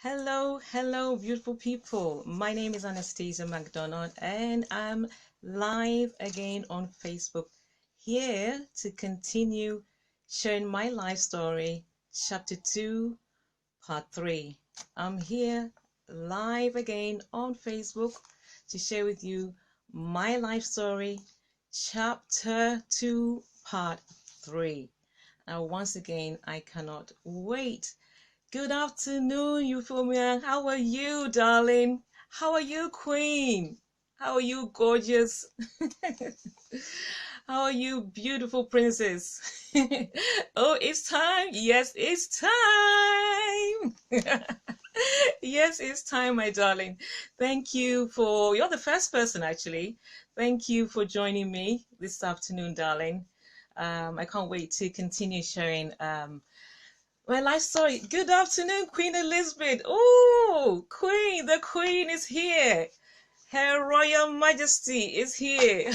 Hello, beautiful people. My name is Anastasia Macdonald, and I'm live again on Facebook here to continue sharing my life story, chapter 2, part 3. I'm here live again on Facebook to share with you my life story, chapter 2, part 3. Now, once again, I cannot wait. Good afternoon, Euphemia. How are you, darling? How are you, Queen? How are you, gorgeous? How are you, beautiful princess? Oh, it's time. Yes, it's time. Yes, it's time, my darling. You're the first person actually. Thank you for joining me this afternoon, darling. I can't wait to continue sharing my life story. Good afternoon, Queen Elizabeth. Oh, Queen, the Queen is here. Her Royal Majesty is here.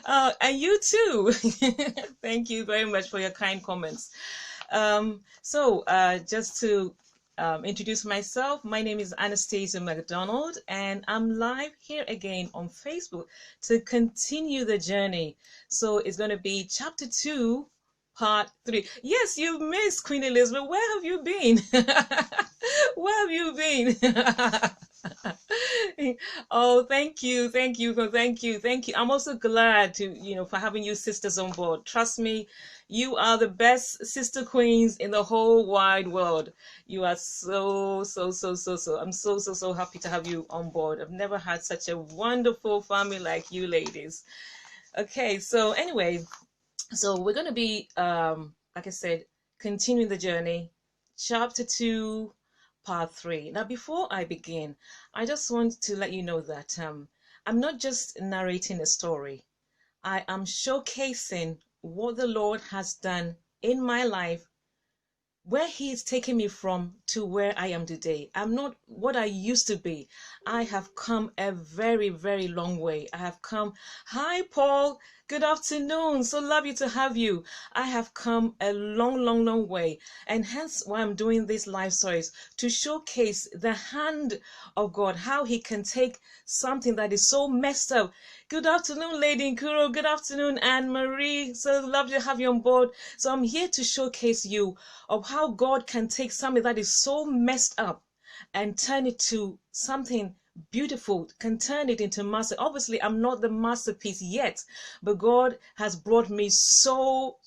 And you too. Thank you very much for your kind comments. Just to introduce myself, my name is Anastasia Macdonald, and I'm live here again on Facebook to continue the journey. So it's going to be chapter 2, part 3. Yes, you missed Queen Elizabeth. Where have you been? Where have you been? Oh, thank you. I'm also glad for having you sisters on board. Trust me, you are the best sister queens in the whole wide world. You are so. I'm so happy to have you on board. I've never had such a wonderful family like you ladies. Okay, so anyway, so we're going to be, like I said, continuing the journey, chapter 2, part 3. Now, before I begin, I just want to let you know that I'm not just narrating a story. I am showcasing what the Lord has done in my life, where He's taken me from to where I am today. I'm not what I used to be. I have come a very long way. I have come. Hi, Paul. Good afternoon. So lovely to have you. I have come a long way. And hence why I'm doing these live stories, to showcase the hand of God, how He can take something that is so messed up. Good afternoon, Lady Nkuro. Good afternoon, Anne Marie. So lovely to have you on board. So I'm here to showcase you of how God can take something that is so messed up and turn it to something beautiful, can turn it into master. Obviously, I'm not the masterpiece yet, but God has brought me so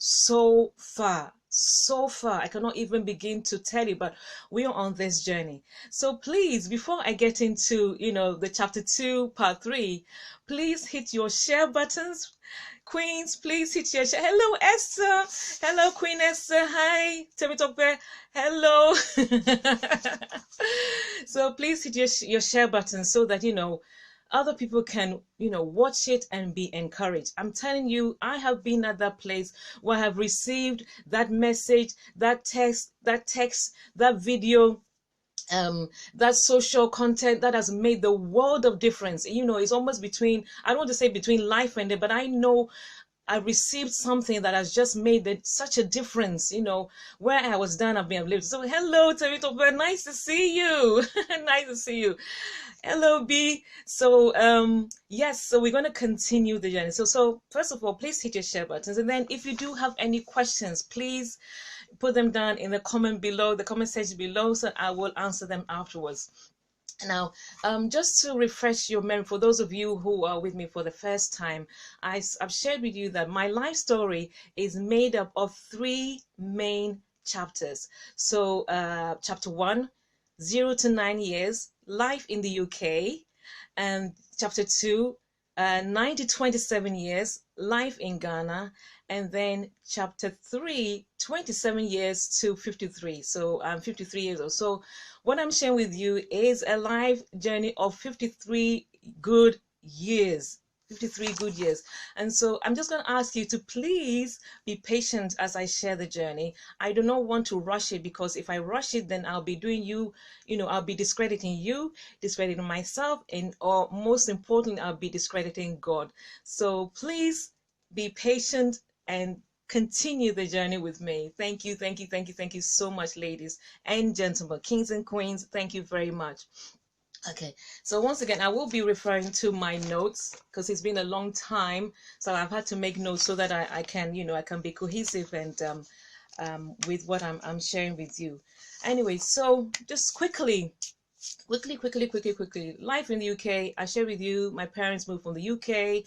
far. So far, I cannot even begin to tell you, but we are on this journey. So please, before I get into, the chapter 2, part 3, please hit your share buttons. Queens, please hit your share. Hello, Esther. Hello, Queen Esther. Hi, Temitope. Hello. So please hit your share button so that, other people can, watch it and be encouraged. I'm telling you, I have been at that place where I have received that message, that text, that video, that social content that has made the world of difference. It's almost between, I don't want to say between life and death, but I know I received something that has just made such a difference. Where I was done, I've been lived. So hello, Terito, nice to see you. Nice to see you. Hello, B. So yes, so we're going to continue the journey. So first of all, please hit your share buttons, and then if you do have any questions, please put them down in the comment section below, so I will answer them afterwards. Now, just to refresh your memory, for those of you who are with me for the first time, I've shared with you that my life story is made up of 3 main chapters. So chapter 1, 0 to 9 years, life in the UK, and chapter 2, 9 to 27 years, life in Ghana, and then chapter 3, 27 years to 53. So I'm 53 years old. So what I'm sharing with you is a life journey of 53 good years. 53 good years. And so I'm just going to ask you to please be patient as I share the journey. I do not want to rush it, because if I rush it, then I'll be doing I'll be discrediting you, discrediting myself, or most importantly, I'll be discrediting God. So please be patient and continue the journey with me. Thank you, thank you, thank you, thank you so much, ladies and gentlemen, kings and queens. Thank you very much. Okay, so once again, I will be referring to my notes because it's been a long time. So I've had to make notes so that I can, I can be cohesive and with what I'm sharing with you. Anyway, so just quickly, life in the UK. I share with you, my parents moved from the UK,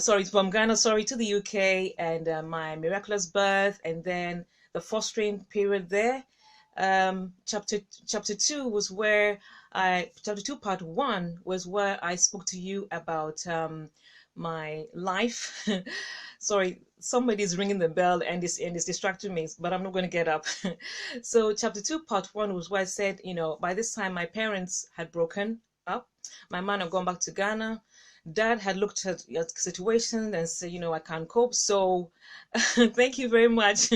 sorry, from Ghana, sorry, to the UK, and my miraculous birth, and then the fostering period there. Chapter 2 was where chapter 2 part 1 was where I spoke to you about my life. Sorry, somebody's ringing the bell and it's distracting me, but I'm not going to get up. So chapter 2 part 1 was where I said, by this time my parents had broken up. My mom had gone back to Ghana. Dad had looked at the situation and said, I can't cope. So thank you very much.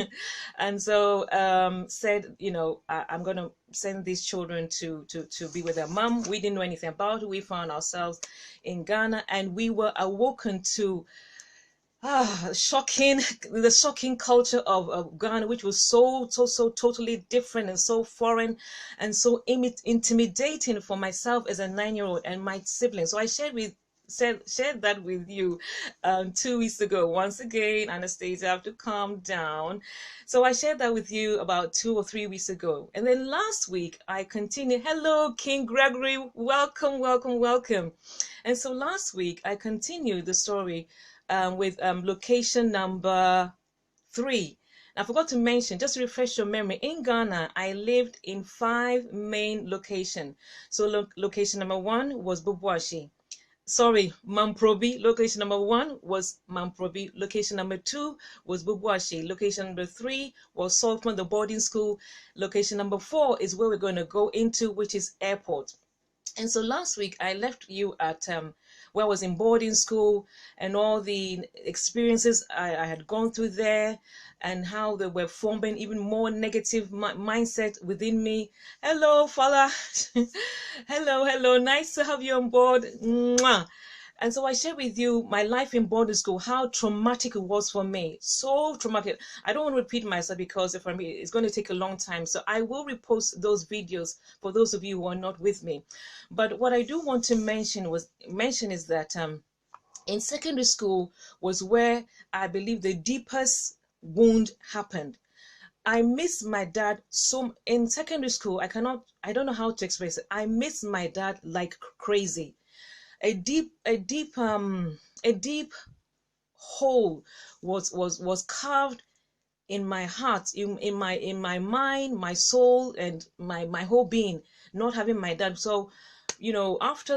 And so said, I'm going to send these children to be with their mom. We didn't know anything about it. We found ourselves in Ghana and we were awoken to the shocking culture of Ghana, which was so totally different and so foreign and so intimidating for myself as a 9-year-old and my siblings. So I shared that with you 2 weeks ago. Once again, Anastasia, I have to calm down. So I shared that with you about 2 or 3 weeks ago. And then last week, I continued. Hello, King Gregory. Welcome, welcome, welcome. And so last week, I continued the story with location number 3. I forgot to mention, just to refresh your memory, in Ghana, I lived in 5 main locations. So location number 1 was Bubwashi. Sorry, Mamprobi. Location number 1 was Mamprobi. Location number 2 was Bubwashi. Location number 3 was Saltman, the boarding school. Location number 4 is where we're going to go into, which is airport. And so last week I left you at where I was in boarding school and all the experiences I had gone through there and how they were forming even more negative mindset within me. Hello, Fala. hello. Nice to have you on board. Mwah. And so I shared with you my life in boarding school, how traumatic it was for me. So traumatic. I don't want to repeat myself because for me, it's going to take a long time. So I will repost those videos for those of you who are not with me. But what I do want to mention is that in secondary school was where I believe the deepest wound happened. I miss my dad so in secondary school. I don't know how to express it. I miss my dad like crazy. A deep hole was carved in my heart, in my mind, my soul, and my whole being, not having my dad. So after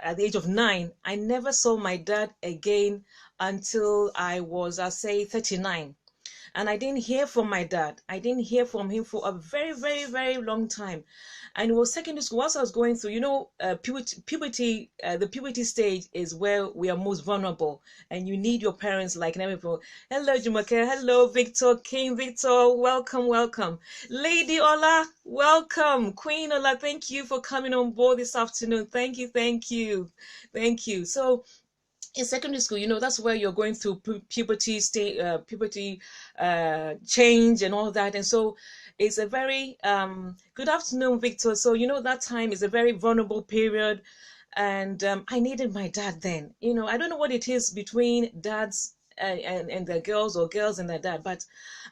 at the age of 9, I never saw my dad again until I was, I say, 39. And I didn't hear from my dad. I didn't hear from him for a very, very, very long time. And it was secondary school. Whilst I was going through, puberty, the puberty stage is where we are most vulnerable. And you need your parents like never before. Hello, Jumake. Hello, Victor. King Victor. Welcome, welcome. Lady Ola, welcome. Queen Ola, thank you for coming on board this afternoon. Thank you, thank you, thank you. So, in secondary school, that's where you're going through puberty change and all that. And so it's a very good afternoon, Victor. So that time is a very vulnerable period, and I needed my dad then. I don't know what it is between dads and their girls or girls and their dad, but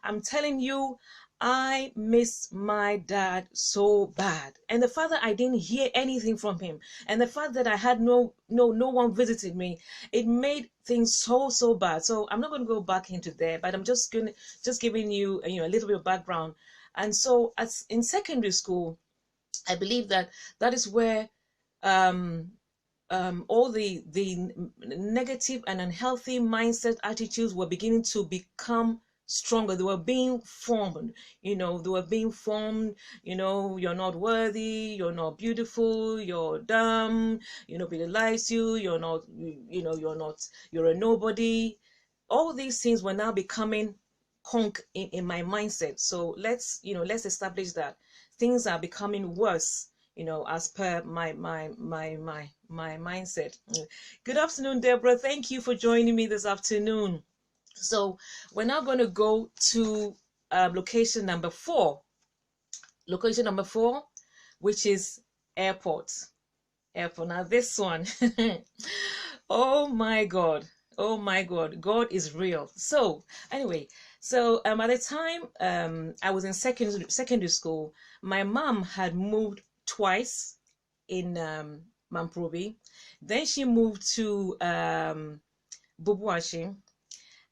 I'm telling you, I miss my dad so bad. And the fact that I didn't hear anything from him, and the fact that I had no one visited me, it made things so bad. So I'm not going to go back into there, but I'm just giving you a little bit of background. And so in secondary school, I believe that is where all the negative and unhealthy mindset attitudes were beginning to become stronger. They were being formed. You're not worthy, you're not beautiful, you're dumb, nobody likes you, you're a nobody. All these things were now becoming conk in my mindset. So let's establish that things are becoming worse, you know, as per my mindset. Good afternoon, Deborah. Thank you for joining me this afternoon. So we're now going to go to location number 4. Location number 4, which is airport. Airport. Now this one, oh my God. Oh my God, God is real. So anyway, so at the time I was in secondary school, my mom had moved twice in Mamprobi. Then she moved to Bubuashi.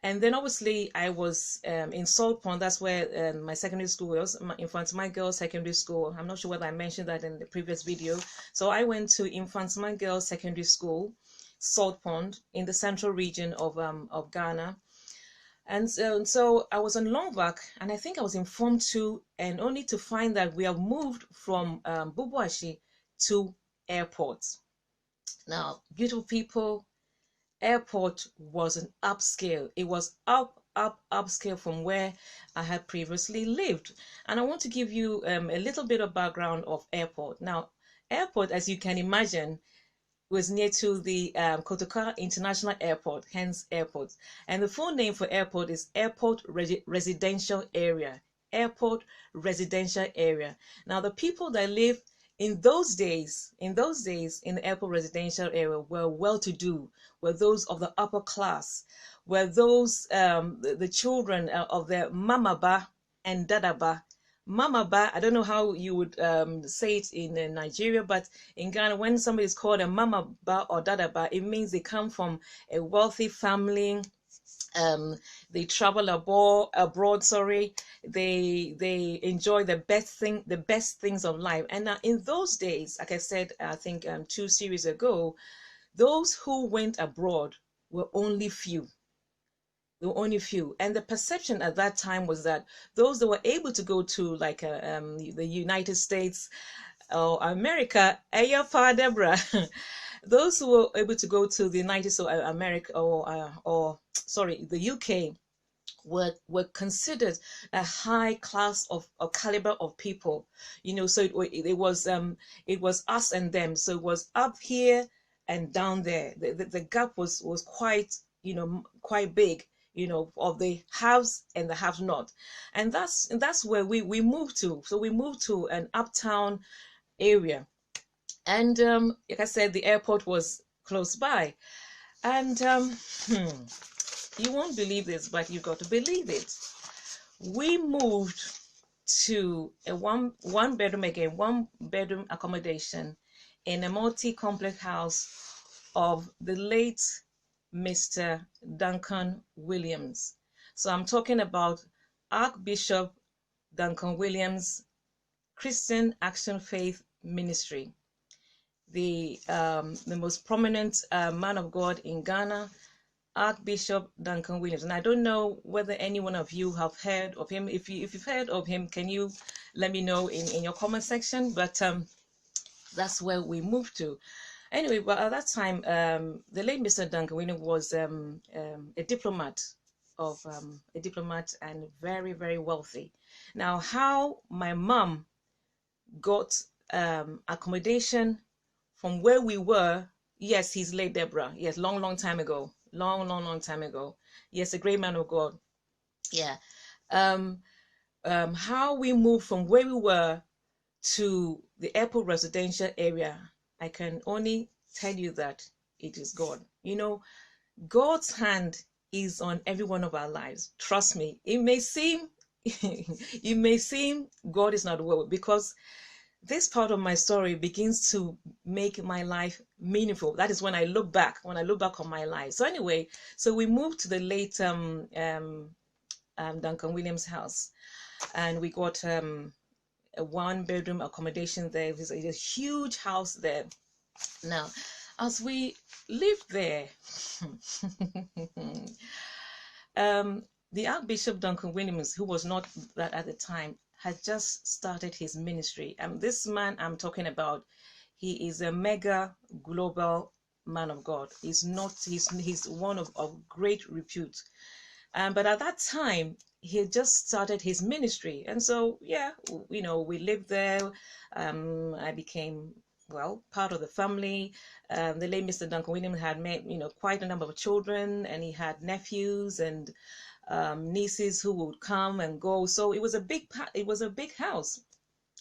And then obviously I was in Salt Pond. That's where my secondary school was, Infantma Girls Secondary School. I'm not sure whether I mentioned that in the previous video. So I went to Infantma Girls Secondary School, Salt Pond, in the central region of Ghana. And so I was on Longback, and I think I was informed too, and only to find that we have moved from Bubuashi to airport. Now, beautiful people, airport was an upscale. It was upscale from where I had previously lived. And I want to give you a little bit of background of airport. Now, airport, as you can imagine, was near to the Kotoka International Airport, hence airport. And the full name for airport is Airport Residential Area. Airport Residential Area. Now, the people that live in those days in the airport residential area were well-to-do, were those of the upper class, were those the children of the mamaba and dadaba. Mamaba, I don't know how you would say it in Nigeria, but in Ghana, when somebody is called a mamaba or dadaba, it means they come from a wealthy family. They travel abroad. They enjoy the best things of life. And now in those days, like I said, I think 2 series ago, those who went abroad were only few. There were only few, and the perception at that time was that those that were able to go to like the United States or America, Deborah, those who were able to go to the United States or America or sorry, the UK were considered a high class of caliber of people, you know. So it was us and them. So it was up here and down there. The gap was quite, you know, quite big, you know, of the haves and the have not. And that's where we moved to. So we moved to an uptown area, and like I said, the airport was close by. And you won't believe this, but you got to believe it. We moved to a one bedroom accommodation in a multi-complex house of the late Mr. Duncan Williams. So I'm talking about Archbishop Duncan Williams Christian Action Faith Ministry, the most prominent man of God in Ghana, Archbishop Duncan Williams. And I don't know whether any one of you have heard of him. If you've heard of him, can you let me know in your comment section? But that's where we moved to. Anyway, but at that time, the late Mr. Duncan Williams was a diplomat and very, very wealthy. Now, how my mom got accommodation from where we were, yes, he's late, Deborah. Yes, long time ago. Long time ago. Yes, a great man of God. Yeah. How we moved from where we were to the airport residential area, I can only tell you that it is God. You know, God's hand is on every one of our lives. Trust me. It may seem God is not well, because this part of my story begins to make my life meaningful. That is when I look back on my life. So anyway, so we moved to the late Duncan Williams house, and we got a 1-bedroom accommodation there. It was a huge house there. Now, as we lived there, the Archbishop Duncan Williams, who was not that at the time, had just started his ministry. And this man I'm talking about, he is a mega global man of God. He's one of great repute. But at that time, he had just started his ministry. And so, yeah, we lived there. I became, well, part of the family. The late Mr. Duncan Williams had made, quite a number of children, and he had nephews and nieces who would come and go. So it was a big house,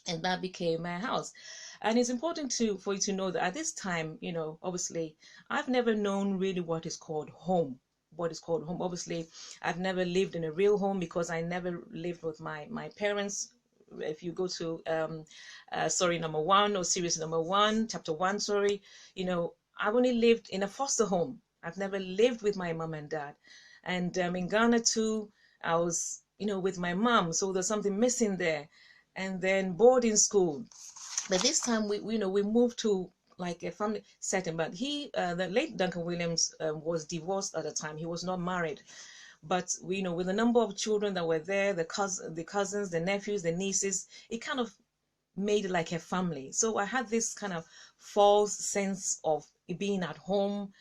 and that became my house. And it's important for you to know that at this time, obviously, I've never known really what is called home. What is called home. Obviously, I've never lived in a real home because I never lived with my parents. If you go to story number 1, or series number 1, chapter 1, sorry, I've only lived in a foster home. I've never lived with my mom and dad. And in Ghana too, I was, with my mom, so there's something missing there. And then boarding school. But this time we moved to like a family setting. But the late Duncan Williams was divorced at the time. He was not married. But with the number of children that were there, the cousins, the nephews, the nieces, it kind of made it like a family. So I had this kind of false sense of being at home.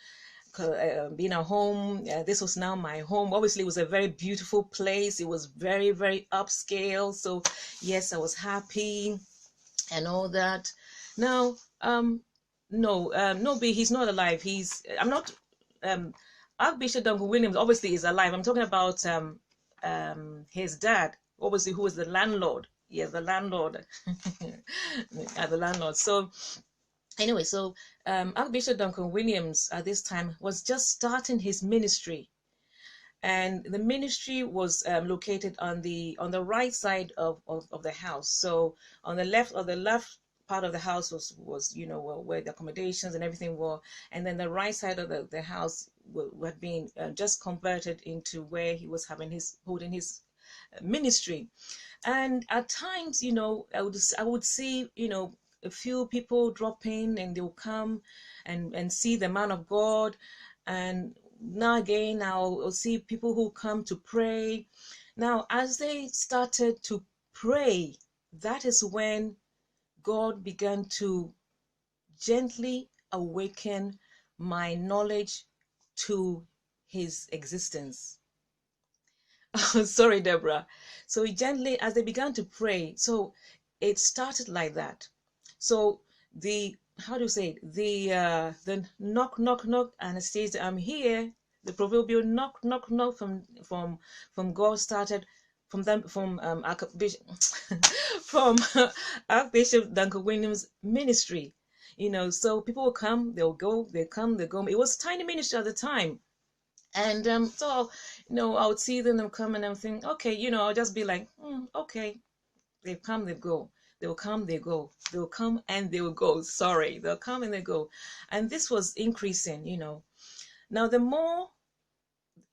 This was now my home. Obviously, it was a very beautiful place. It was very, very upscale. So yes, I was happy and all that. Now, no, B, he's not alive. I'm not. Archbishop Duncan Williams obviously is alive. I'm talking about his dad, obviously, who was the landlord. Yes, the landlord. The landlord. So anyway, so Archbishop Duncan Williams at this time was just starting his ministry, and the ministry was located on the right side of the house. So on the left part of the house was where the accommodations and everything were, and then the right side of the house had been just converted into where he was holding his ministry. And at times, I would see a few people drop in, and they'll come and see the man of God. And now again, I'll see people who come to pray. Now, as they started to pray, that is when God began to gently awaken my knowledge to his existence. Sorry, Deborah. So gently, as they began to pray, so it started like that. So how do you say it? The knock, knock, knock, Anastasia, I'm here. The proverbial knock, knock, knock from God started from Archbishop from Archbishop Duncan Williams' ministry. So people will come, they'll go, they come, they go. It was a tiny ministry at the time. And so I would see them come, and I'm thinking, okay, I'll just be like, okay, they've come, they go. They will come, they go. They will come and they will go. Sorry, they'll come and they go. And this was increasing, Now, the more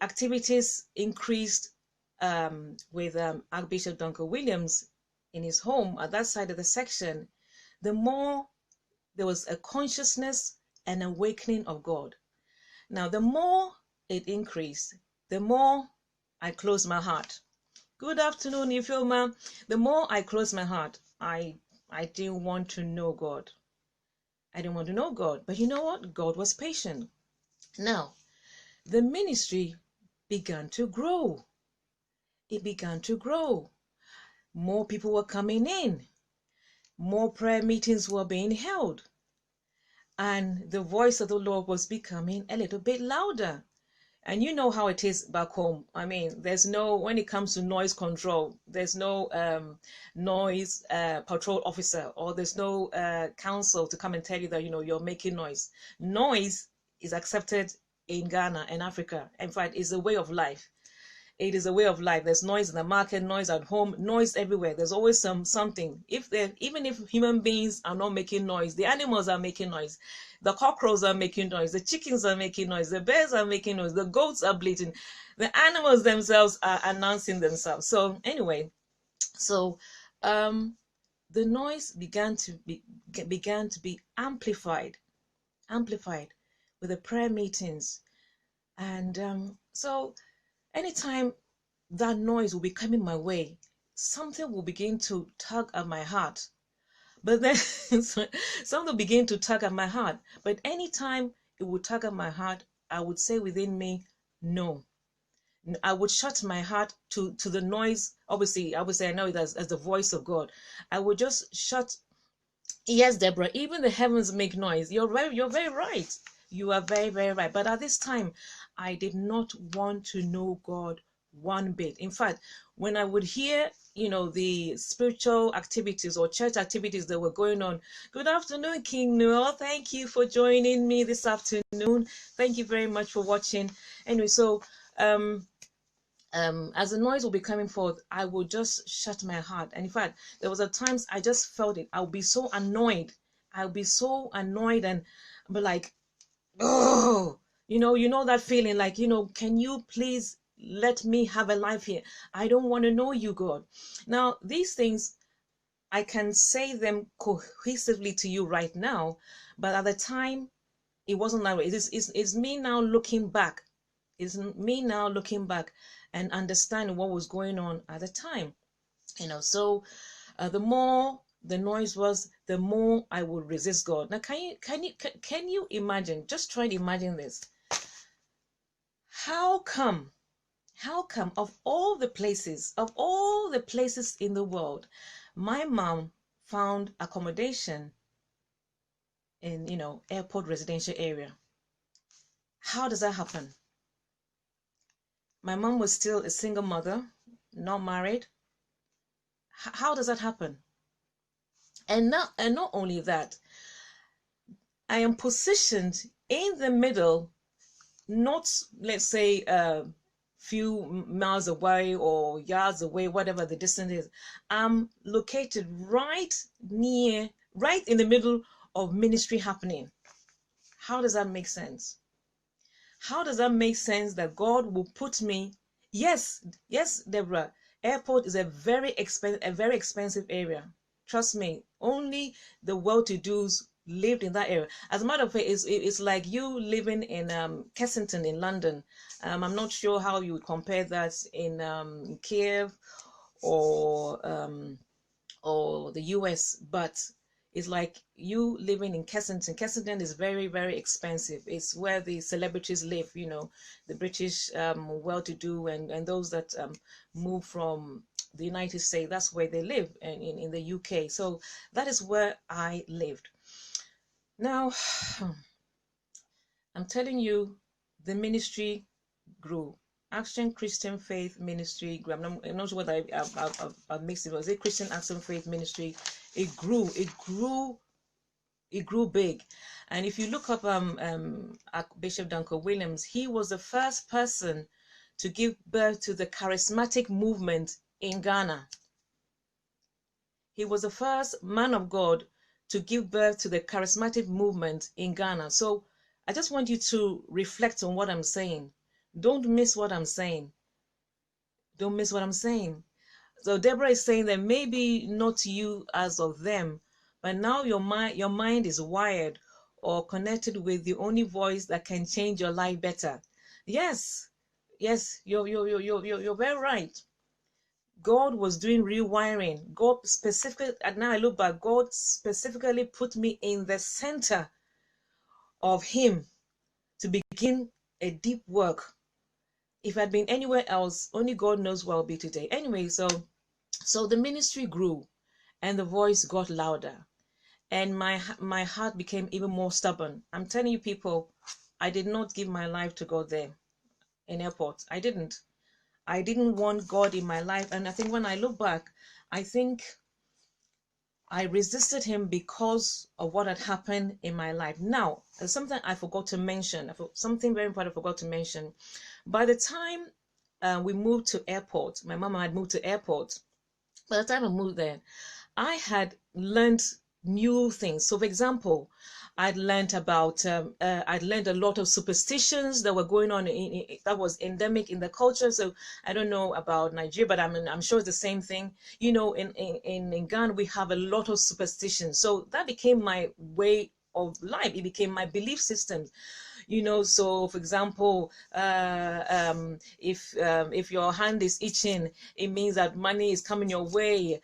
activities increased with Archbishop Duncan Williams in his home at that side of the section, the more there was a consciousness and awakening of God. Now, the more it increased, the more I closed my heart. Good afternoon, Ifilma. The more I closed my heart, I didn't want to know God. I didn't want to know God. But you know what? God was patient. Now, the ministry began to grow. It began to grow. More people were coming in. More prayer meetings were being held. And the voice of the Lord was becoming a little bit louder. And you know how it is back home. I mean, when it comes to noise control, there's no noise patrol officer, or there's no council to come and tell you that, you're making noise. Noise is accepted in Ghana and Africa. In fact, it's a way of life. It is a way of life. There's noise in the market, noise at home, noise everywhere. There's always something. Even if human beings are not making noise, the animals are making noise. The cockroaches are making noise. The chickens are making noise. The bears are making noise. The goats are bleating. The animals themselves are announcing themselves. So anyway, the noise began to be amplified with the prayer meetings, and so anytime that noise will be coming my way, something will begin to tug at my heart. But then something will begin to tug at my heart. But anytime it would tug at my heart, I would say within me, no, I would shut my heart to the noise. Obviously, I would say I know it as the voice of God. I would just shut. Yes, Deborah, even the heavens make noise. You're very right. You are very, very right. But at this time, I did not want to know God one bit. In fact, when I would hear, the spiritual activities or church activities that were going on, good afternoon, King Noel. Thank you for joining me this afternoon. Thank you very much for watching. Anyway, so as the noise will be coming forth, I would just shut my heart. And in fact, there was a times I just felt it. I would be so annoyed. I would be so annoyed and be like, oh, you know that feeling like, can you please let me have a life here? I don't want to know you, God. Now, these things, I can say them cohesively to you right now, but at the time, it wasn't that way. It's me now looking back. It's me now looking back and understanding what was going on at the time. So the more the noise was, the more I would resist God. Now, can you imagine? Just try to imagine this. How come of all the places in the world, my mom found accommodation in airport residential area? How does that happen? My mom was still a single mother, not married. How does that happen? And not only that, I am positioned in the middle, not, let's say, a few miles away or yards away, whatever the distance is. I'm located right in the middle of ministry happening. How does that make sense? How does that make sense that God will put me? Yes, Deborah, airport is a very expensive area. Trust me, only the well-to-dos lived in that area. As a matter of fact, it's like you living in Kensington in London. I'm not sure how you would compare that in Kiev or the US, but it's like you living in Kensington. Kensington is very, very expensive. It's where the celebrities live, the British well-to-do and those that move from the United States. That's where they live, and in the UK. So that is where I lived. Now, I'm telling you, the ministry grew. Action Christian Faith Ministry grew. I'm not sure what I've mixed it. Was it Christian Action Faith Ministry? It grew big. And if you look up Bishop Duncan Williams, he was the first person to give birth to the charismatic movement in Ghana. He was the first man of God to give birth to the charismatic movement in Ghana. So I just want you to reflect on what I'm saying. Don't miss what I'm saying. Don't miss what I'm saying. So Deborah is saying that maybe not you as of them, but now your mind is wired or connected with the only voice that can change your life better. Yes, you're very right. God was doing rewiring. God specifically, and now I look back, God specifically put me in the center of Him to begin a deep work. If I'd been anywhere else, only God knows where I'll be today. Anyway, so the ministry grew and the voice got louder and my heart became even more stubborn. I'm telling you people, I did not give my life to God there in airport. I didn't want God in my life. And I think when I look back, I think I resisted Him because of what had happened in my life. Now, there's something I forgot to mention, something very important I forgot to mention. By the time we moved to airport, my mama had moved to airport. By the time I moved there, I had learned new things. So, for example, I'd learned a lot of superstitions that were going on that was endemic in the culture. So I don't know about Nigeria, but I'm sure it's the same thing. In Ghana, we have a lot of superstitions. So that became my way of life. It became my belief system. So for example, if your hand is itching, it means that money is coming your way.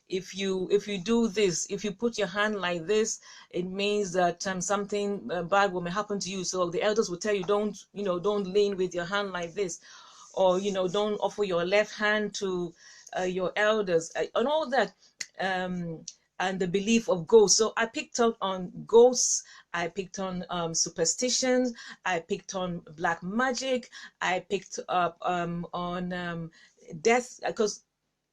If you do this, if you put your hand like this, it means that something bad will happen to you. So the elders will tell you, don't lean with your hand like this, or don't offer your left hand to your elders, and all that. And the belief of ghosts. So I picked up on ghosts, I picked on superstitions, I picked on black magic, I picked up on death, because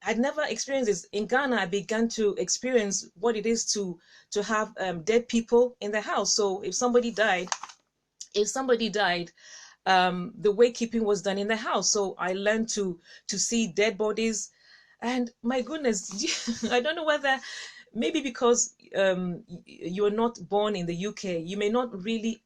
I'd never experienced this. In Ghana, I began to experience what it is to have dead people in the house. So if somebody died, the wakekeeping was done in the house. So I learned to see dead bodies, and my goodness, I don't know whether, maybe because you're not born in the UK, you may not really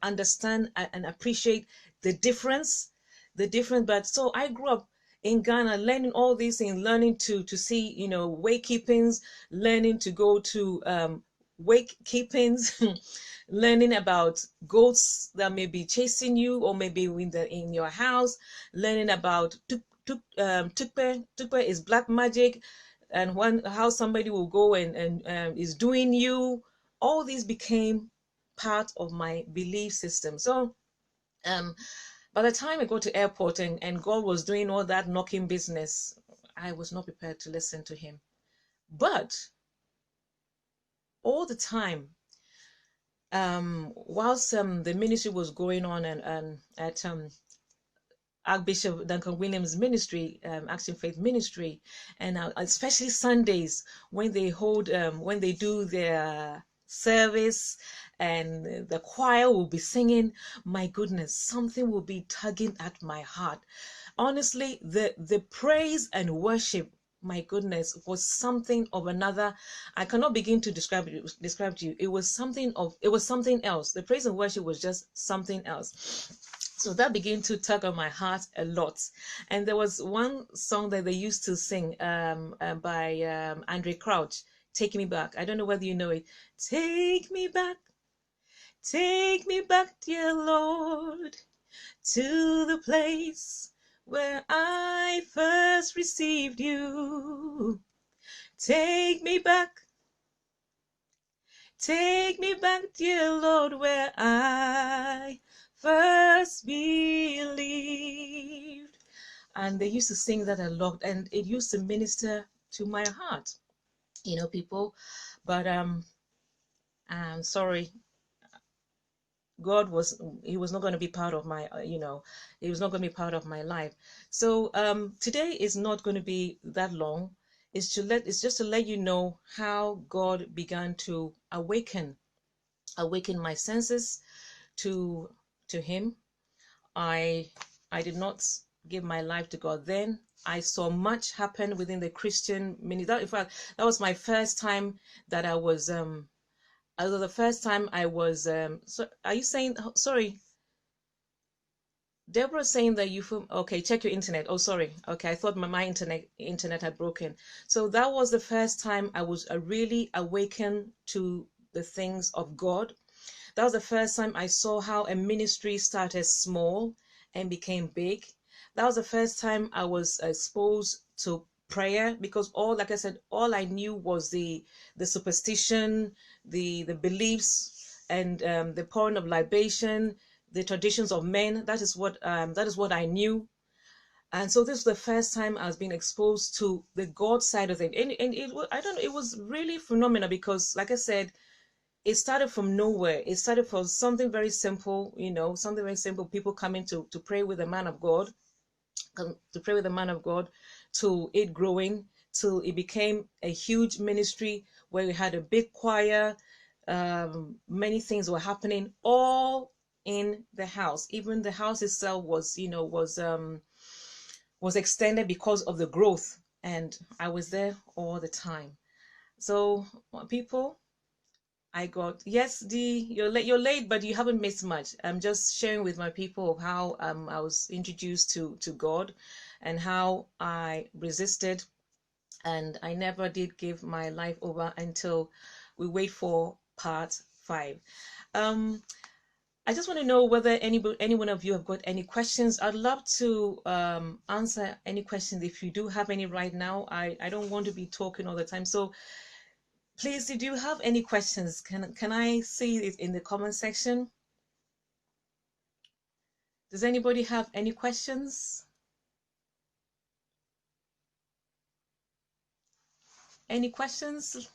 understand and appreciate the difference. But so I grew up in Ghana, learning all these things, learning to see, wake keepings, learning to go to wake keepings, learning about ghosts that may be chasing you, or maybe in your house, learning about tukpe. Tukpe is black magic, and how somebody will go and is doing you. All these became part of my belief system. So by the time I go to airport and God was doing all that knocking business, I was not prepared to listen to him. But all the time, whilst the ministry was going on, and at Archbishop Duncan Williams' ministry, Action Faith Ministry, and especially Sundays when they do their service, and the choir will be singing, my goodness, something will be tugging at my heart. Honestly, the praise and worship, my goodness, was something of another. I cannot begin to describe to you. It was something else. The praise and worship was just something else. So that began to tug on my heart a lot. And there was one song that they used to sing by Andre Crouch, Take Me Back. I don't know whether you know it. Take me back, dear Lord, to the place where I first received you. Take me back, dear Lord, where I first believed. And they used to sing that a lot, and it used to minister to my heart, people. But I'm sorry, God he was not going to be part of my he was not going to be part of my life. So today is not going to be that long. It's just to let you know how God began to awaken my senses to him. I did not give my life to God then. I saw much happen within the Christian ministry. In fact, that was my first time that I was the first time I was so are you saying, sorry, Deborah saying that okay, check your internet. Oh, sorry. Okay, I thought my internet had broken. So that was the first time I was really awakened to the things of God. That was the first time I saw how a ministry started small and became big. That was the first time I was exposed to prayer, because like I said, all I knew was the superstition, the beliefs, and the pouring of libation, the traditions of men. That is what I knew. And so this was the first time I was being exposed to the God side of it. And I don't know, it was really phenomenal, because like I said, it started from nowhere. It started from something very simple, something very simple. People coming to pray with the man of God, to it growing till it became a huge ministry where we had a big choir. Many things were happening all in the house. Even the house itself was extended because of the growth, and I was there all the time. So people, yes, you're late, but you haven't missed much. I'm just sharing with my people how I was introduced to God, and how I resisted, and I never did give my life over until we wait for part 5. I just want to know whether any one of you have got any questions. I'd love to answer any questions if you do have any right now. I don't want to be talking all the time. So please, did you have any questions? Can I see it in the comment section? Does anybody have any questions? Any questions?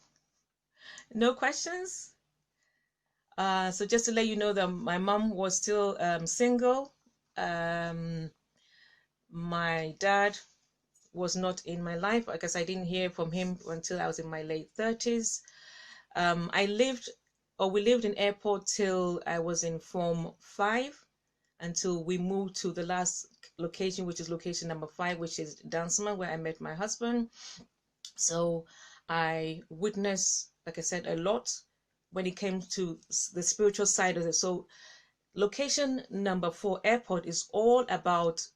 No questions? So just to let you know that my mom was still single. Um, my dad was not in my life because I didn't hear from him until I was in my late 30s. We lived in airport till I was in Form 5 until we moved to the last location, which is location number 5, which is Dansma, where I met my husband. So I witnessed, like I said, a lot when it came to the spiritual side of it. So location number 4, airport, is all about,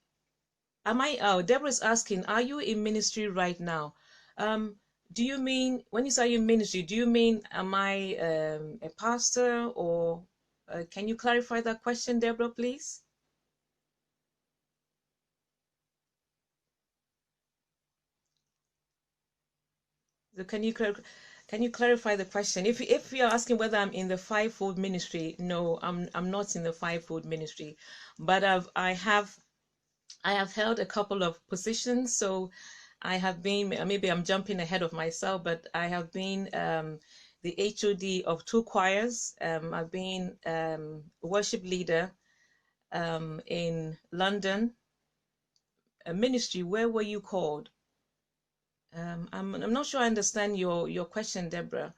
Deborah is asking, are you in ministry right now? Do you mean, when you say in ministry, do you mean, am I a pastor, or can you clarify that question, Deborah, please? So can you clarify the question? If you're asking whether I'm in the fivefold ministry, no, I'm not in the fivefold ministry, but I have held a couple of positions. So I have been, maybe I'm jumping ahead of myself, but I have been the HOD of 2 choirs. I've been worship leader in London. A ministry, where were you called? I'm not sure I understand your question, Deborah.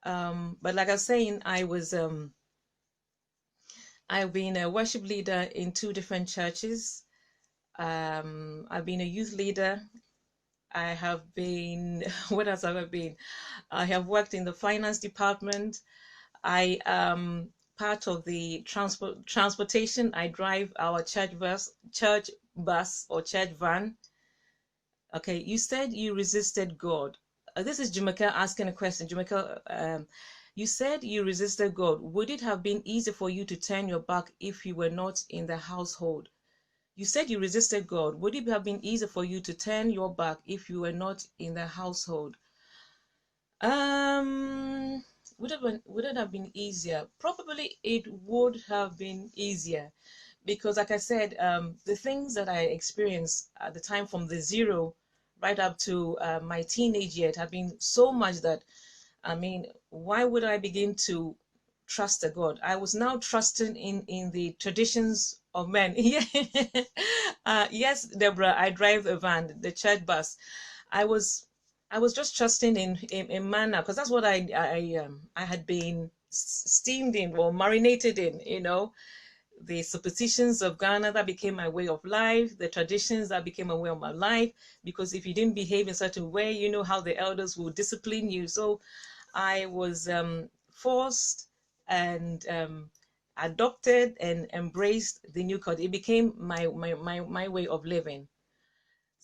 But like I was saying, I've been a worship leader in 2 different churches. I've been a youth leader. I have been, what else have I been? I have worked in the finance department. I am part of the transportation. I drive our church bus or church van. Okay, you said you resisted God. This is Jamaica asking a question. Jamaica, you said you resisted God. Would it have been easy for you to turn your back if you were not in the household? You said you resisted God. Would it have been easy for you to turn your back if you were not in the household? Um, would it have been easier? Probably it would have been easier because, like I said, the things that I experienced at the time from the zero right up to my teenage years have been so much that, I mean, why would I begin to trust a God? I was now trusting in the traditions of men. Yeah. Yes, Deborah, I drive a van, the church bus. I was I was just trusting in man now, because that's what I had been steamed in or marinated in, the superstitions of Ghana that became my way of life, the traditions that became a way of my life. Because if you didn't behave in such a way, you know how the elders will discipline you. So I was forced and adopted and embraced the new code. It became my way of living.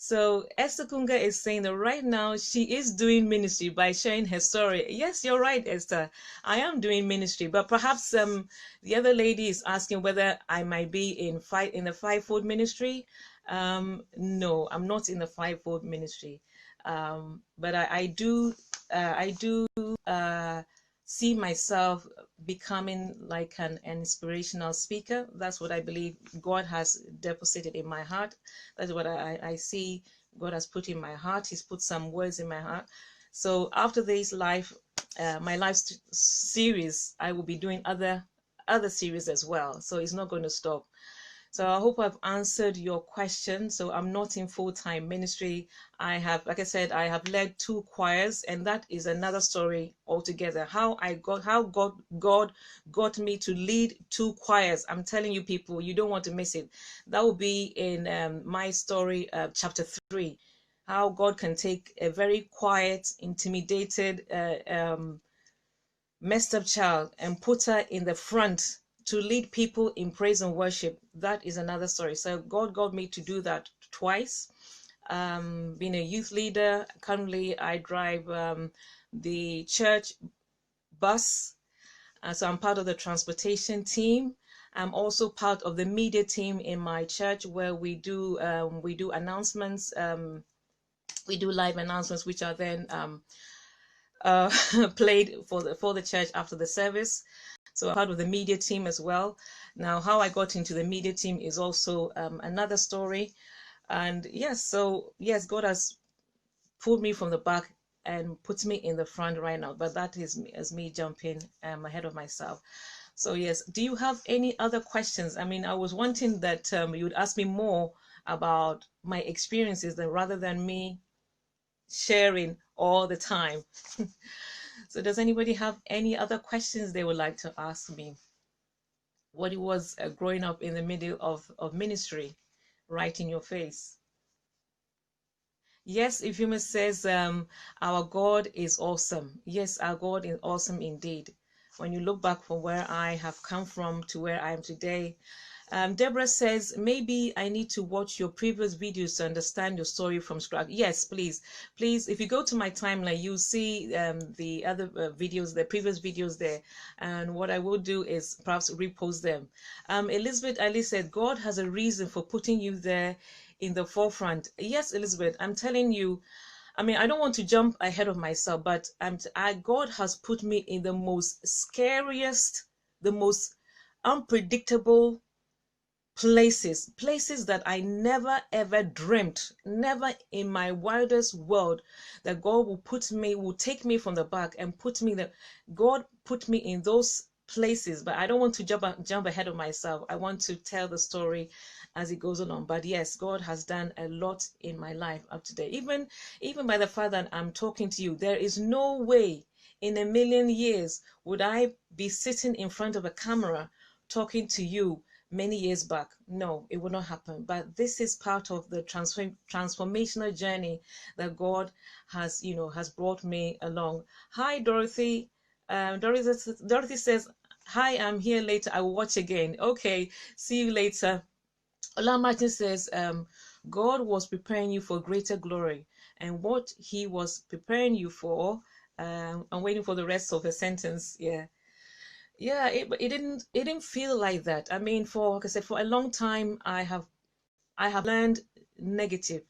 So Esther Kunga is saying that right now she is doing ministry by sharing her story. Yes, you're right, Esther. I am doing ministry, but perhaps the other lady is asking whether I might be in the fivefold ministry. No, I'm not in the fivefold ministry. But I do uh, see myself becoming like an inspirational speaker. That's what I believe God has deposited in my heart. That's what I see God has put in my heart. He's put some words in my heart. So after this my life series, I will be doing other series as well. So it's not going to stop. So I hope I've answered your question. So I'm not in full-time ministry. Like I said, I have led 2 choirs, and that is another story altogether. How God got me to lead 2 choirs. I'm telling you, people, you don't want to miss it. That will be in my story, chapter 3. How God can take a very quiet, intimidated, messed up child and put her in the front to lead people in praise and worship. That is another story. So God got me to do that twice. Being a youth leader, currently I drive the church bus. So I'm part of the transportation team. I'm also part of the media team in my church, where we do announcements. We do live announcements, which are then uh, played for the church after the service. So I'm part of the media team as well. Now, how I got into the media team is also another story. And yes, so yes, God has pulled me from the back and puts me in the front right now. But that is me, as me jumping ahead of myself. So yes, do you have any other questions? I mean, I was wanting that you would ask me more about my experiences than rather than me sharing all the time. So does anybody have any other questions they would like to ask me? What it was growing up in the middle of ministry, right in your face. Yes, Ifeoma says, our God is awesome. Yes, our God is awesome indeed. When you look back from where I have come from to where I am today, Deborah says, maybe I need to watch your previous videos to understand your story from scratch. Yes, please. Please, if you go to my timeline, you'll see the other videos, the previous videos there. And what I will do is perhaps repost them. Elizabeth Ali said, God has a reason for putting you there in the forefront. Yes, Elizabeth, I'm telling you, I mean, I don't want to jump ahead of myself, but God has put me in the most scariest, the most unpredictable places that I never ever dreamt, never in my wildest world, that God will take me from the back and put me there. God put me in those places, but I don't want to jump ahead of myself. I want to tell the story as it goes along. But yes, God has done a lot in my life up to date. Even by the fact that I'm talking to you, there is no way in a million years would I be sitting in front of a camera talking to you many years back. No, it would not happen. But this is part of the transformational journey that God has, has brought me along. Hi, Dorothy. Dorothy says, hi, I'm here later. I will watch again. Okay, see you later. Ola Martin says, God was preparing you for greater glory. And what he was preparing you for, I'm waiting for the rest of the sentence. Yeah. Yeah, it didn't feel like that. I mean, like I said, for a long time I have learned negative.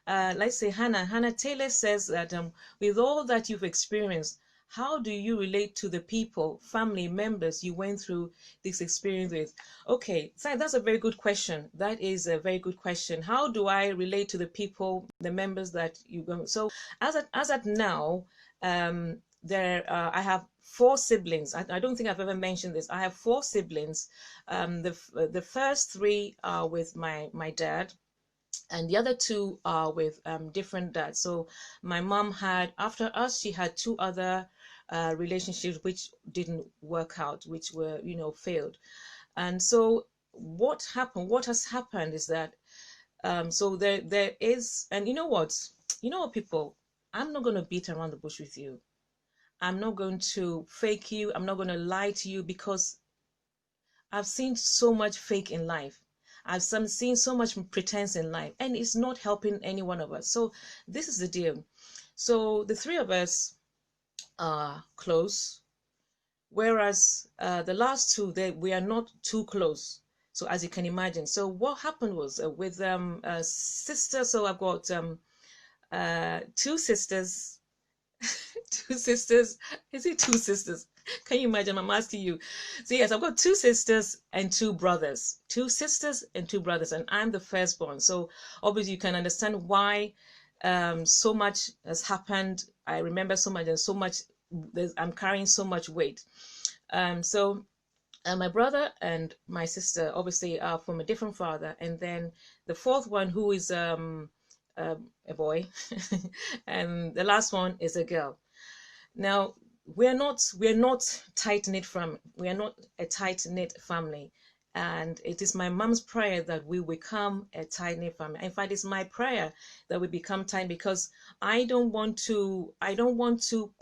Let's say Hannah Taylor says that with all that you've experienced, how do you relate to the people, family members you went through this experience with? Okay, so that's a very good question. That is a very good question. How do I relate to the people, the members that you go? So as at now, I have four siblings. I don't think I've ever mentioned this. I have four siblings. The first three are with my dad, and the other two are with different dads. So my mom had, after us, she had two other relationships which didn't work out, which were, failed. And so what has happened is that so there is, and you know what, people, I'm not going to beat around the bush with you. I'm not going to fake you. I'm not going to lie to you, because I've seen so much fake in life. Seen so much pretense in life, and it's not helping any one of us. So this is the deal. So the three of us are close, whereas the last two, we are not too close. So as you can imagine. So what happened was with sister. So I've got two sisters. Two sisters. Is it two sisters? Can you imagine? I'm asking you. So yes, I've got two sisters and two brothers. Two sisters and two brothers, and I'm the firstborn. So obviously you can understand why so much has happened. I remember so much, and so much. I'm carrying so much weight. So my brother and my sister obviously are from a different father, and then the fourth one, who is a boy, and the last one is a girl. Now we're not tight-knit from we are not a tight-knit family, and it is my mom's prayer that we become a tight-knit family. In fact, it's my prayer that we become tight, because I don't want to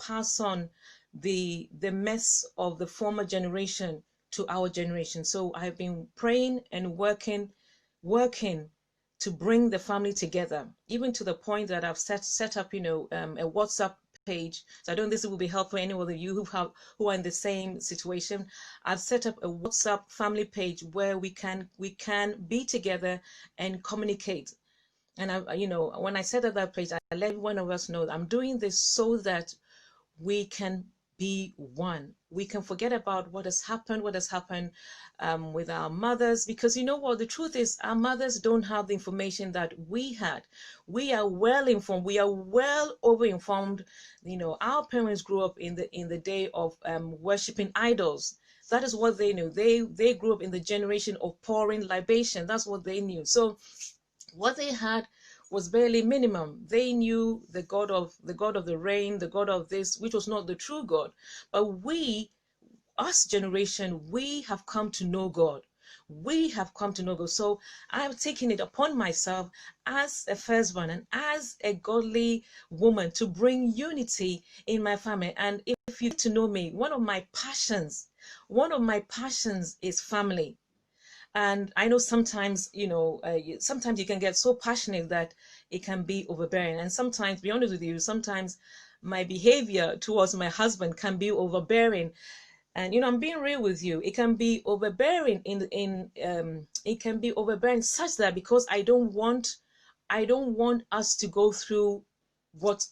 pass on the mess of the former generation to our generation. So I've been praying and working to bring the family together, even to the point that I've set up, a WhatsApp page. So I don't think this will be helpful for any of you who are in the same situation. I've set up a WhatsApp family page where we can be together and communicate. And when I set up that page, I let one of us know that I'm doing this so that we can be one. We can forget about what has happened, with our mothers, because you know what, the truth is our mothers don't have the information that we had. We are well informed. We are well over informed. Our parents grew up in the day of worshiping idols. That is what they knew. They grew up in the generation of pouring libation. That's what they knew. So what they had was barely minimum. They knew the God of the rain, the God of this, which was not the true God. But we, us generation, we have come to know God. We have come to know God. So I'm taking it upon myself as a firstborn and as a godly woman to bring unity in my family. And if you get to know me, one of my passions is family. And I know sometimes, sometimes you can get so passionate that it can be overbearing. And sometimes, to be honest with you, sometimes my behavior towards my husband can be overbearing. And I'm being real with you. It can be overbearing it can be overbearing such that because I don't want us to go through what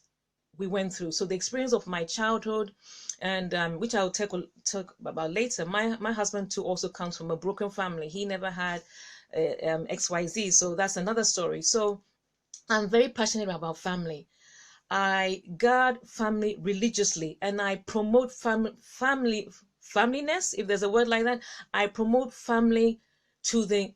we went through. So the experience of my childhood, and which I'll talk about later. My husband too also comes from a broken family. He never had XYZ, so that's another story. So I'm very passionate about family. I guard family religiously, and I promote familyness, if there's a word like that. I promote family to the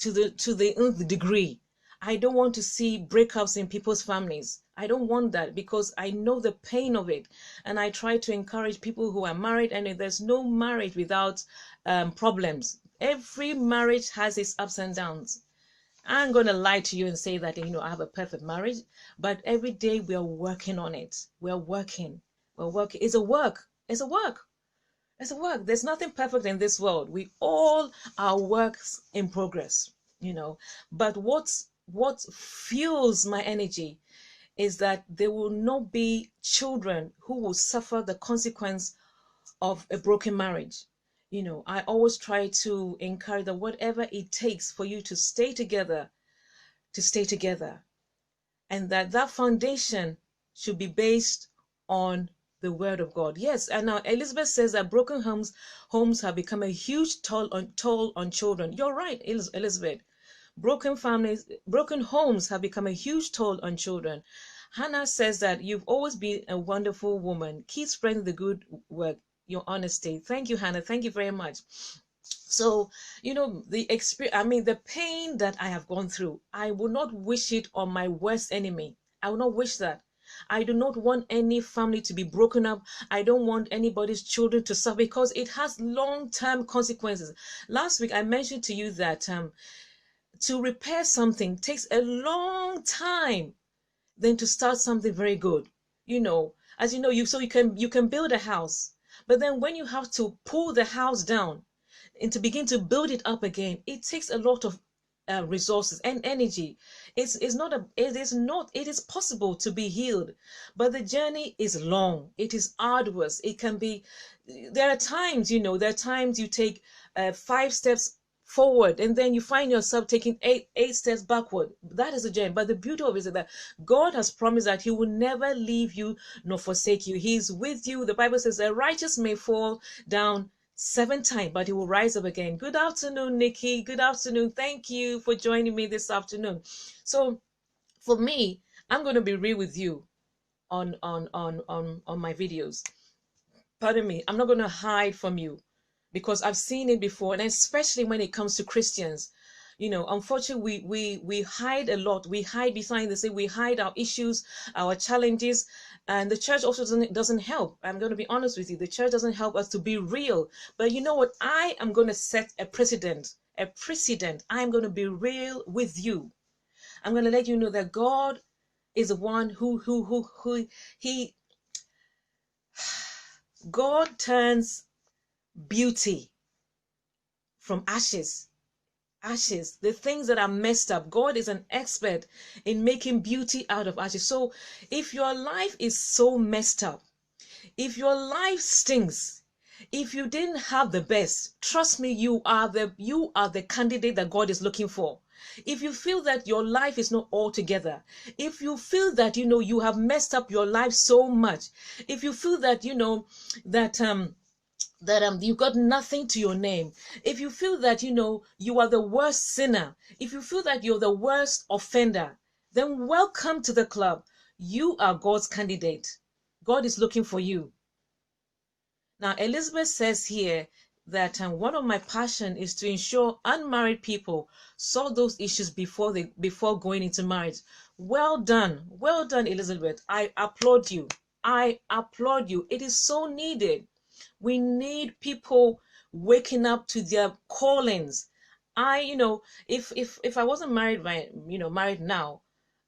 nth degree. I don't want to see breakups in people's families. I don't want that because I know the pain of it. And I try to encourage people who are married, and there's no marriage without problems. Every marriage has its ups and downs. I'm going to lie to you and say that, I have a perfect marriage, but every day we are working on it. We're working. It's a work. It's a work. It's a work. There's nothing perfect in this world. We all are works in progress, But what fuels my energy is that there will not be children who will suffer the consequence of a broken marriage. I always try to encourage that whatever it takes for you to stay together, and that foundation should be based on the word of God. Yes, and now Elizabeth says that broken homes have become a huge toll on children. You're right, Elizabeth. Broken homes have become a huge toll on children. Hannah says that you've always been a wonderful woman. Keep spreading the good work, your honesty. Thank you, Hannah. Thank you very much. So, the pain that I have gone through, I will not wish it on my worst enemy. I will not wish that. I do not want any family to be broken up. I don't want anybody's children to suffer because it has long-term consequences. Last week, I mentioned to you that to repair something takes a long time than to start something very good. As you know, you can build a house, but then when you have to pull the house down and to begin to build it up again, it takes a lot of resources and energy. It is possible to be healed, but the journey is long. It is arduous. There are times you take 5 steps forward and then you find yourself taking eight steps backward. That is a journey. But the beauty of it is that God has promised that he will never leave you nor forsake you. He's with you. The Bible says the righteous may fall down 7 times, but he will rise up again. Good afternoon, Nikki. Good afternoon. Thank you for joining me this afternoon. So for me, I'm going to be real with you on my videos. Pardon me. I'm not going to hide from you because I've seen it before, and especially when it comes to Christians. Unfortunately, we hide a lot. We hide behind the scene. We hide our issues, our challenges, and the church also doesn't help. I'm going to be honest with you. The church doesn't help us to be real. But you know what? I am going to set a precedent. I'm going to be real with you. I'm going to let you know that God is the one God turns beauty from ashes. ashes, the things that are messed up. God is an expert in making beauty out of ashes. So if your life is so messed up, if your life stinks, if you didn't have the best, trust me, you are the candidate that God is looking for. If you feel that your life is not all together, if you feel that you have messed up your life so much, if you feel that that you got nothing to your name, if you feel that you are the worst sinner, if you feel that you're the worst offender, then welcome to the club. You are God's candidate. God is looking for you. Now, Elizabeth says here that one of my passion is to ensure unmarried people solve those issues before going into marriage. Well done, Elizabeth. I applaud you. I applaud you. It is so needed. We need people waking up to their callings. If I wasn't married married now,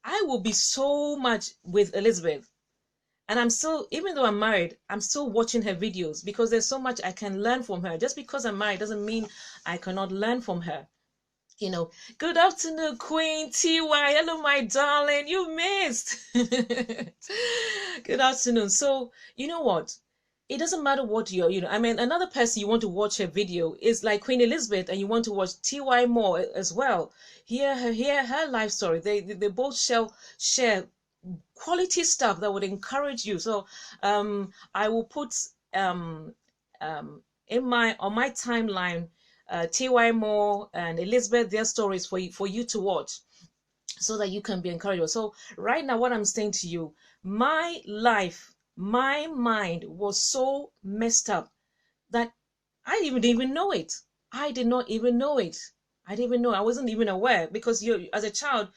I will be so much with Elizabeth. And I'm still, even though I'm married, I'm still watching her videos because there's so much I can learn from her. Just because I'm married doesn't mean I cannot learn from her. Good afternoon, Queen TY. Hello, my darling. You missed. Good afternoon. So, you know what? It doesn't matter what I mean, another person you want to watch her video is like Queen Elizabeth, and you want to watch TY more as well. Hear her life story. They both share quality stuff that would encourage you. So I will put on my timeline TY Moore and Elizabeth, their stories for you to watch so that you can be encouraged. So right now, what I'm saying to you, my life, my mind was so messed up that I didn't even know it. I did not even know it. I didn't even know. I wasn't even aware, because as a child,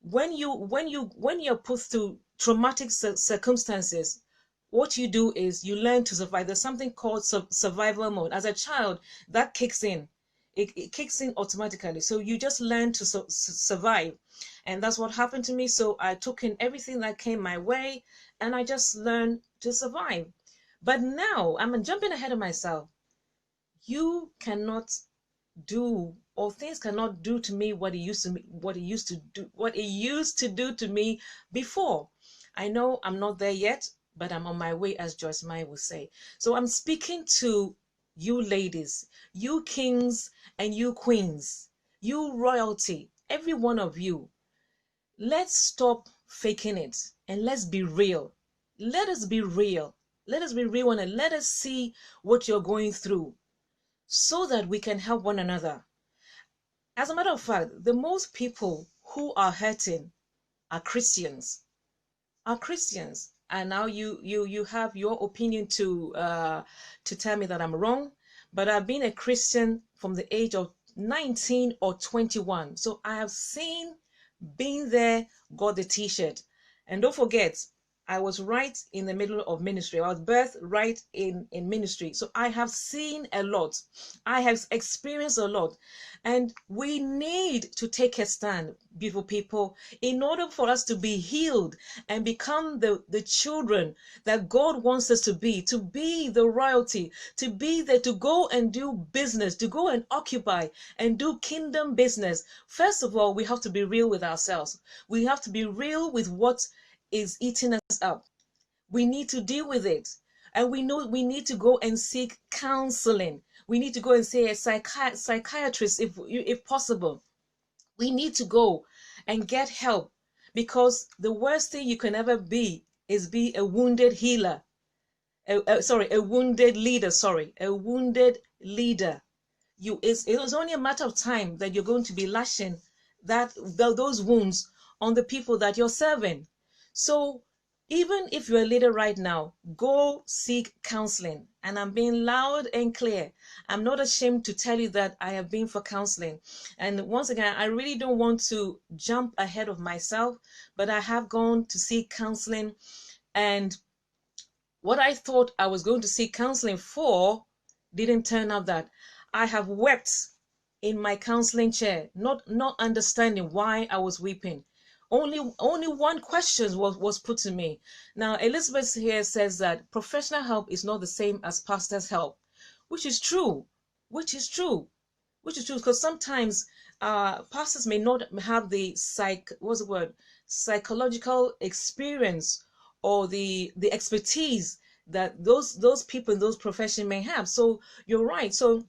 when you're put through traumatic circumstances, what you do is you learn to survive. There's something called survival mode. As a child, that kicks in. It kicks in automatically. So you just learn to survive. And that's what happened to me. So I took in everything that came my way, and I just learned to survive. But now I'm jumping ahead of myself. You cannot do, or things cannot do to me what it used to do to me before. I know I'm not there yet, but I'm on my way, as Joyce Meyer would say. So I'm speaking to you ladies, you kings and you queens, you royalty, every one of you. Let's stop faking it and let's be real. Let us be real. Let us be real, and let us see what you're going through so that we can help one another. As a matter of fact, the most people who are hurting are Christians. And now you have your opinion to tell me that I'm wrong, but I've been a Christian from the age of 19 or 21. So I have seen, been there, got the t-shirt. And don't forget, I was right in the middle of ministry. I was birthed right in ministry. So I have seen a lot. I have experienced a lot. And we need to take a stand, beautiful people, in order for us to be healed and become the children that God wants us to be the royalty, to be there, to go and do business, to go and occupy and do kingdom business. First of all, we have to be real with ourselves. We have to be real with what is eating us up. We need to deal with it. And we know we need to go and seek counseling. We need to go and see a psychiatrist if possible. We need to go and get help, because the worst thing you can ever be is be a wounded healer. A wounded leader. A wounded leader. It's only a matter of time that you're going to be lashing those wounds on the people that you're serving. So even if you're a leader right now, go seek counseling. And I'm being loud and clear. I'm not ashamed to tell you that I have been for counseling. And once again, I really don't want to jump ahead of myself, but I have gone to seek counseling. And what I thought I was going to seek counseling for didn't turn out that. I have wept in my counseling chair, not understanding why I was weeping. Only one question was put to me. Now, Elizabeth here says that professional help is not the same as pastor's help, which is true. which is true, because sometimes pastors may not have the what's the word, psychological experience, or the expertise that those people in those professions may have. So you're right. So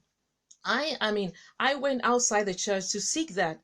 I mean, I went outside the church to seek that,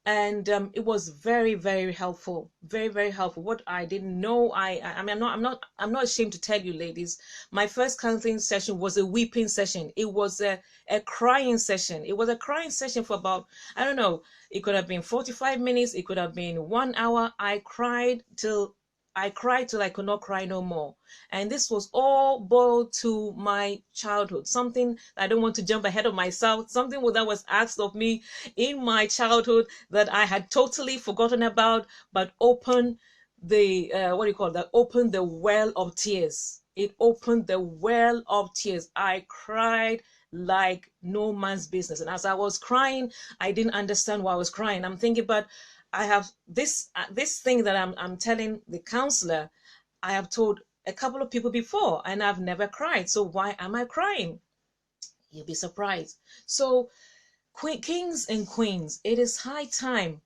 and it was very, very helpful, very, very helpful. What I didn't know, I mean, I'm not ashamed to tell you, ladies. My first counseling session was a weeping session. It was a crying session. It was a crying session for about, I don't know, it could have been 45 minutes. It could have been 1 hour. I cried till I could not cry no more. And this was all boiled to my childhood. Something I don't want to jump ahead of myself. Something that was asked of me in my childhood that I had totally forgotten about, but opened the what do you call that? Opened the well of tears. It opened the well of tears. I cried like no man's business. And as I was crying, I didn't understand why I was crying. I'm thinking, but I have this thing that I'm telling the counselor, I have told a couple of people before, and I've never cried. So why am I crying? You'll be surprised. So, kings and queens, it is high time.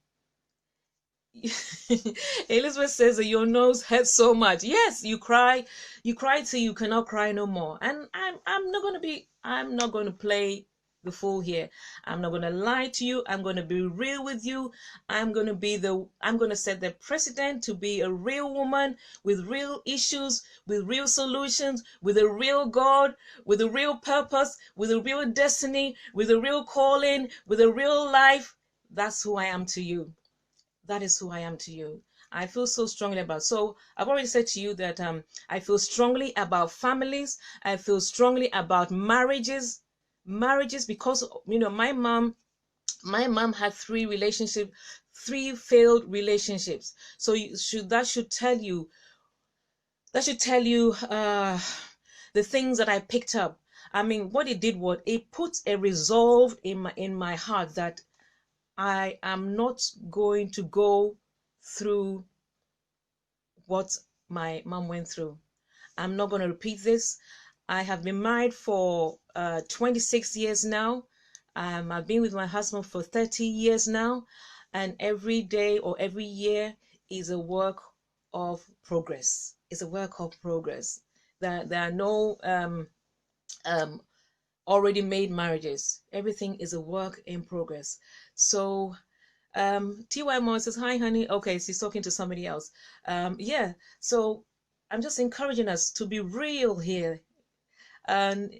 Elizabeth says that your nose hurts so much. Yes, you cry till you cannot cry no more. And I'm not going to play the fool here. I'm not going to lie to you. I'm going to be real with you. I'm going to set the precedent to be a real woman with real issues, with real solutions, with a real God, with a real purpose, with a real destiny, with a real calling, with a real life. That's who I am to you. That is who I am to you. I feel so strongly about. So I've already said to you that I feel strongly about families. I feel strongly about marriages, because my mom had three failed relationships. So that should tell you the things that I picked up. I mean, what it did was it put a resolve in my heart that I am not going to go through what my mom went through. I'm not going to repeat this. I have been married for 26 years now. I've been with my husband for 30 years now, and every day or every year is a work of progress. It's a work of progress. There are no already made marriages. Everything is a work in progress. So TY Mo says, hi honey. Okay, she's talking to somebody else. Yeah, so I'm just encouraging us to be real here. And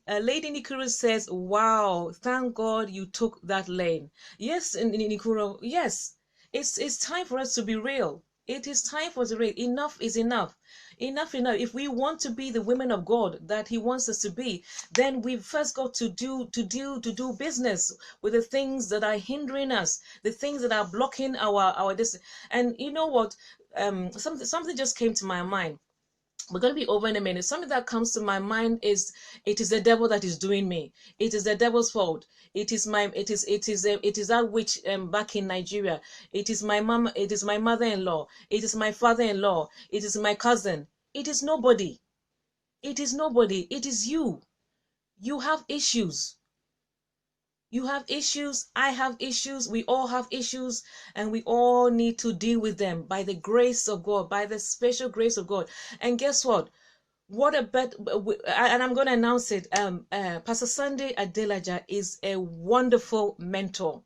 Lady Nikuru says, wow, thank God you took that lane. Yes, Nikuru, yes, it's time for us to be real. It is time for us to be real. Enough is enough. Enough. If we want to be the women of God that He wants us to be, then we've first got to do business with the things that are hindering us, the things that are blocking our this. And you know what? Something just came to my mind. We're going to be over in a minute. Something that comes to my mind is, it is the devil that is doing me. It is the devil's fault. It is that witch back in Nigeria. It is my mom. It is my mother-in-law. It is my father-in-law. It is my cousin. It is nobody. It is nobody. It is you. You have issues. You have issues. I have issues. We all have issues, and we all need to deal with them by the grace of God, by the special grace of God. And guess what? What a bet, and I'm going to announce it. Pastor Sunday Adelaja is a wonderful mentor.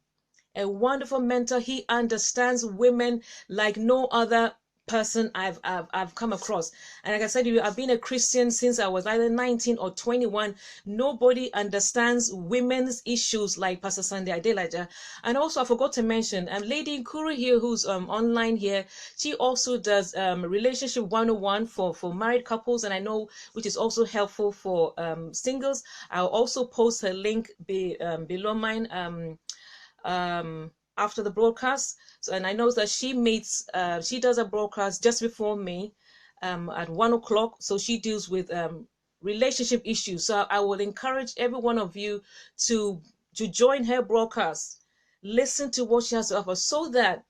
A wonderful mentor. He understands women like no other person I've come across. And like I said to you, I've been a Christian since I was either 19 or 21. Nobody understands women's issues like Pastor Sunday Adelaja. And also, I forgot to mention, Lady Nkuru here, who's online here, she also does relationship 101 for married couples, and I know, which is also helpful for singles. I'll also post her link below mine after the broadcast. So, and I know that she does a broadcast just before me at 1 o'clock. So she deals with relationship issues. So I will encourage every one of you to join her broadcast. Listen to what she has to offer, so that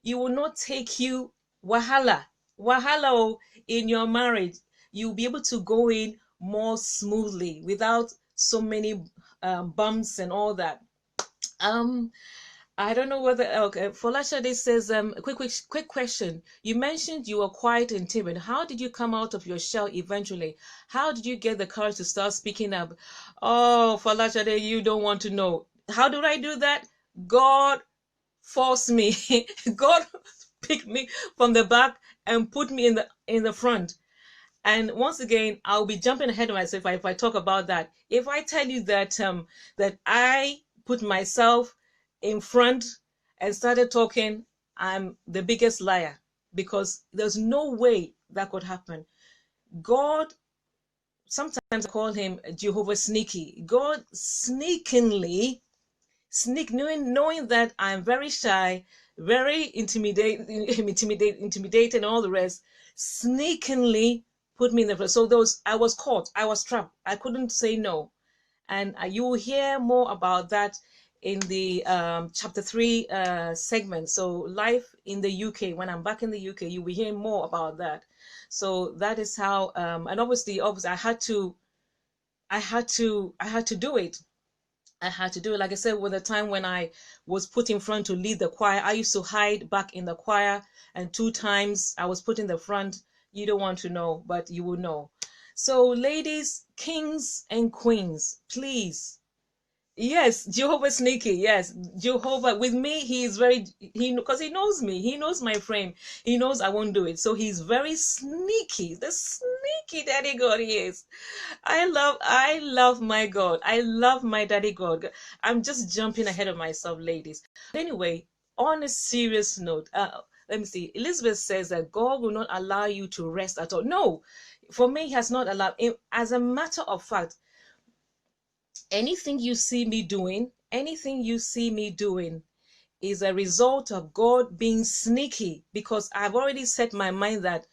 you will not take you wahala in your marriage. You'll be able to go in more smoothly without so many bumps and all that. Um, I don't know whether okay. Folashade says, quick question. You mentioned you were quiet and timid. How did you come out of your shell eventually? How did you get the courage to start speaking up? Oh, Folashade, you don't want to know. How did I do that? God forced me. God picked me from the back and put me in the front. And once again, I'll be jumping ahead of myself if I talk about that. If I tell you that that I put myself in front and started talking, I'm the biggest liar, because there's no way that could happen. God, sometimes I call him Jehovah Sneaky. God sneakingly knowing that I'm very shy, very intimidated, and all the rest, sneakingly put me in the. So those, I was caught, I was trapped, I couldn't say no. And you will hear more about that in the chapter 3 segment. So life in the UK, when I'm back in the UK, you will hear more about that. So that is how and obviously I had to do it. I had to do it. Like I said, with the time when I was put in front to lead the choir, I used to hide back in the choir, and 2 times I was put in the front. You don't want to know, but you will know. So, ladies, kings and queens, please. Yes, Jehovah sneaky. Yes, Jehovah with me. He is very, because he knows me. He knows my frame. He knows I won't do it. So he's very sneaky. The sneaky daddy God he is. I love my God. I love my daddy God. I'm just jumping ahead of myself, ladies. Anyway, on a serious note, let me see. Elizabeth says that God will not allow you to rest at all. No, for me, he has not allowed. As a matter of fact, anything you see me doing, is a result of God being sneaky, because I've already set my mind that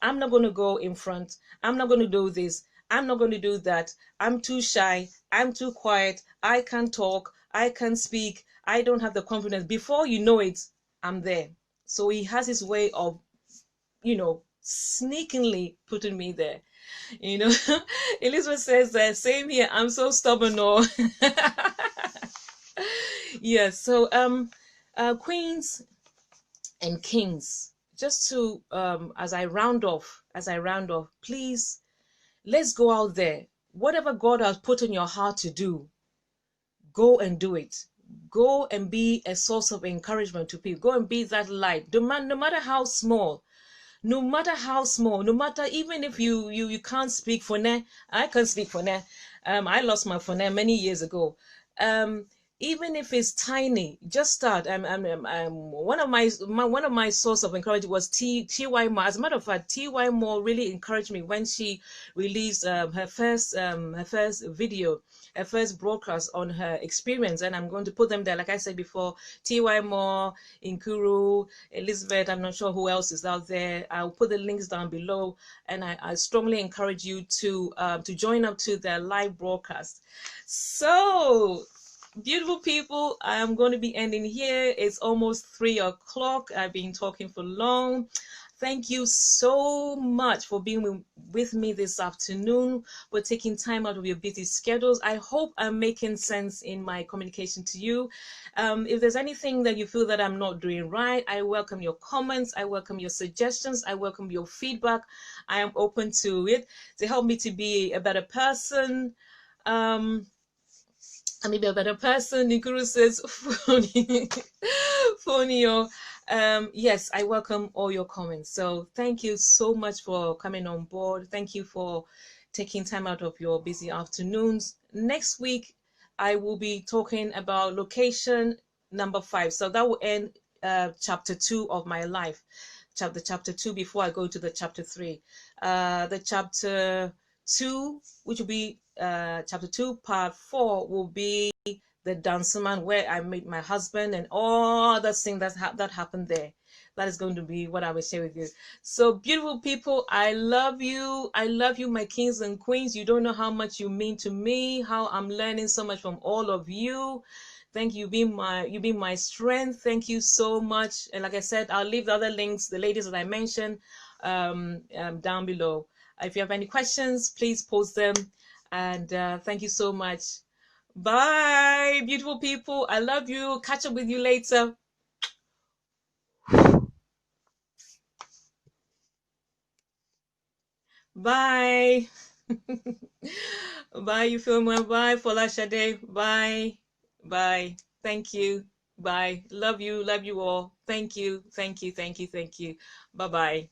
I'm not going to go in front. I'm not going to do this. I'm not going to do that. I'm too shy. I'm too quiet. I can't talk. I can't speak. I don't have the confidence. Before you know it, I'm there. So he has his way of, sneakingly putting me there. Elizabeth says that same here. I'm so stubborn. No. Yes. So queens and kings, just to as I round off, please, let's go out there. Whatever God has put in your heart to do, go and do it. Go and be a source of encouragement to people. Go and be that light, no matter how small. No matter how small, no matter, even if you can't speak Fone. I can't speak Fone. I lost my Fone many years ago. Even if it's tiny, just start. One of my source of encouragement was T.Y. Moore. As a matter of fact, T.Y. Moore really encouraged me when she released her first video, her first broadcast on her experience, and I'm going to put them there. Like I said before, T.Y. Moore, Inkuru, Elizabeth. I'm not sure who else is out there. I'll put the links down below, and I strongly encourage you to join up to their live broadcast. So, beautiful people, I am going to be ending here. It's almost 3 o'clock. I've been talking for long. Thank you so much for being with me this afternoon, for taking time out of your busy schedules. I hope I'm making sense in my communication to you. If there's anything that you feel that I'm not doing right, I welcome your comments. I welcome your suggestions. I welcome your feedback. I am open to it to help me to be a better person. Maybe a better person. Nikuru says, Fonio. Yes, I welcome all your comments. So thank you so much for coming on board. Thank you for taking time out of your busy afternoons. Next week, I will be talking about location number 5. So that will end chapter 2 of my life. Chapter 2 before I go to the chapter 3. The chapter 2, which will be chapter 2, part 4, will be the dancer man, where I met my husband and all that thing that happened there. That is going to be what I will share with you. So, beautiful people, I love you. I love you, my kings and queens. You don't know how much you mean to me, how I'm learning so much from all of you. Thank you, you being my strength. Thank you so much. And like I said, I'll leave the other links, the ladies that I mentioned, down below. If you have any questions, please post them. And thank you so much. Bye, beautiful people. I love you. Catch up with you later. Bye. Bye, you feel me? Bye, Folashade. Bye. Bye. Thank you. Bye. Love you. Love you all. Thank you. Thank you. Thank you. Thank you. Bye bye.